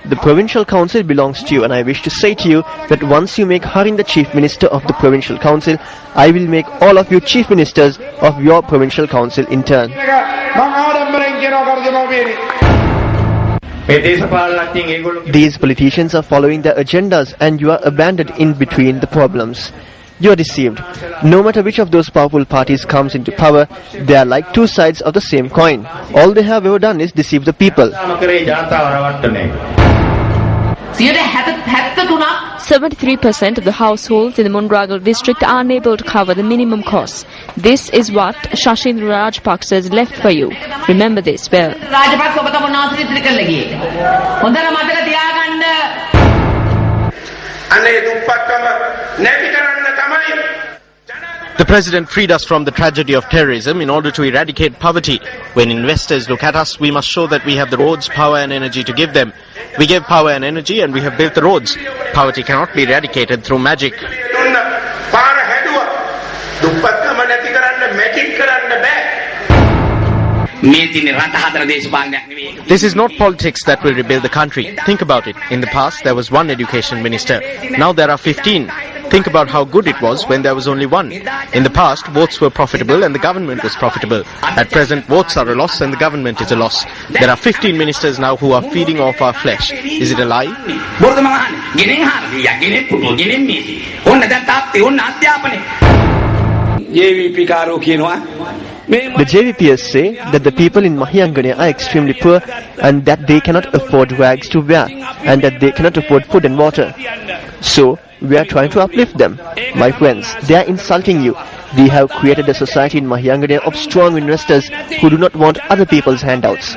The provincial council belongs to you, and I wish to say to you that once you make Harin the chief minister of the provincial council, I will make all of you chief ministers of your provincial council in turn. These politicians are following their agendas, and you are abandoned in between the problems. You are deceived. No matter which of those powerful parties comes into power, they are like two sides of the same coin. All they have ever done is deceive the people. 73% of the households in the Monragal district are unable to cover the minimum costs. This is what Shashindra Rajapaksa has left for you. Remember this well. The President freed us from the tragedy of terrorism in order to eradicate poverty. When investors look at us, we must show that we have the roads, power and energy to give them. We gave power and energy and we have built the roads. Poverty cannot be eradicated through magic. This is not politics that will rebuild the country. Think about it. In the past, there was one education minister. Now there are 15. Think about how good it was when there was only one. In the past, votes were profitable and the government was profitable. At present, votes are a loss and the government is a loss. There are 15 ministers now who are feeding off our flesh. Is it a lie? The JVPs say that the people in Mahiyangane are extremely poor and that they cannot afford rags to wear and that they cannot afford food and water. So, we are trying to uplift them. My friends, they are insulting you. We have created a society in Mahiyangane of strong investors who do not want other people's handouts.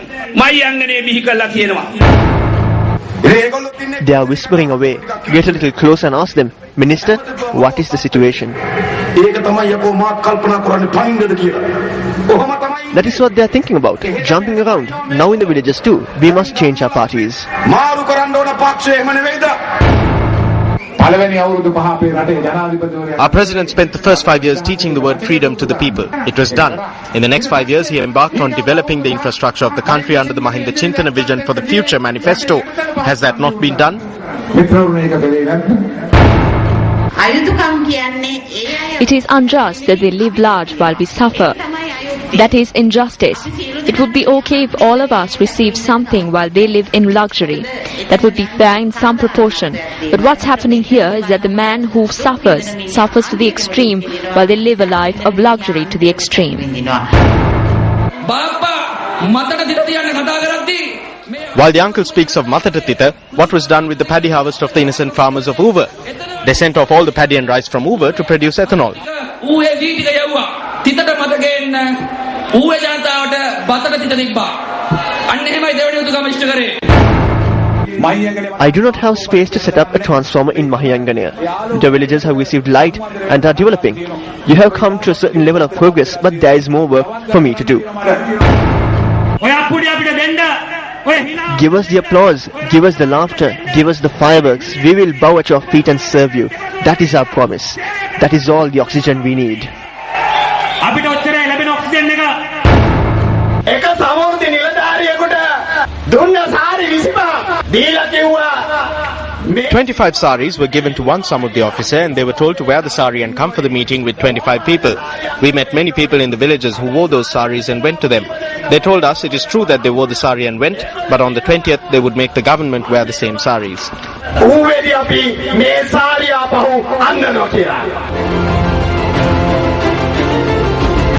They are whispering away. Get a little close and ask them, Minister, what is the situation? That is what they are thinking about, jumping around. Now in the villages too, we must change our parties. Our president spent the first 5 years teaching the word freedom to the people. It was done. In the next 5 years, he embarked on developing the infrastructure of the country under the Mahinda Chintana Vision for the Future manifesto. Has that not been done? It is unjust that they live large while we suffer. That is injustice. It would be okay if all of us receive something while they live in luxury. That would be fair in some proportion. But what's happening here is that the man who suffers to the extreme while they live a life of luxury to the extreme. While the uncle speaks of Matatatita, what was done with the paddy harvest of the innocent farmers of Uva? They sent off all the paddy and rice from Uva to produce ethanol. I do not have space to set up a transformer in Mahiyangane. The villages have received light and are developing. You have come to a certain level of progress, but there is more work for me to do. Give us the applause, give us the laughter, give us the fireworks. We will bow at your feet and serve you. That is our promise. That is all the oxygen we need. 25 saris were given to one Samudhi officer and they were told to wear the sari and come for the meeting with 25 people. We met many people in the villages who wore those saris and went to them. They told us it is true that they wore the sari and went, but on the 20th they would make the government wear the same saris.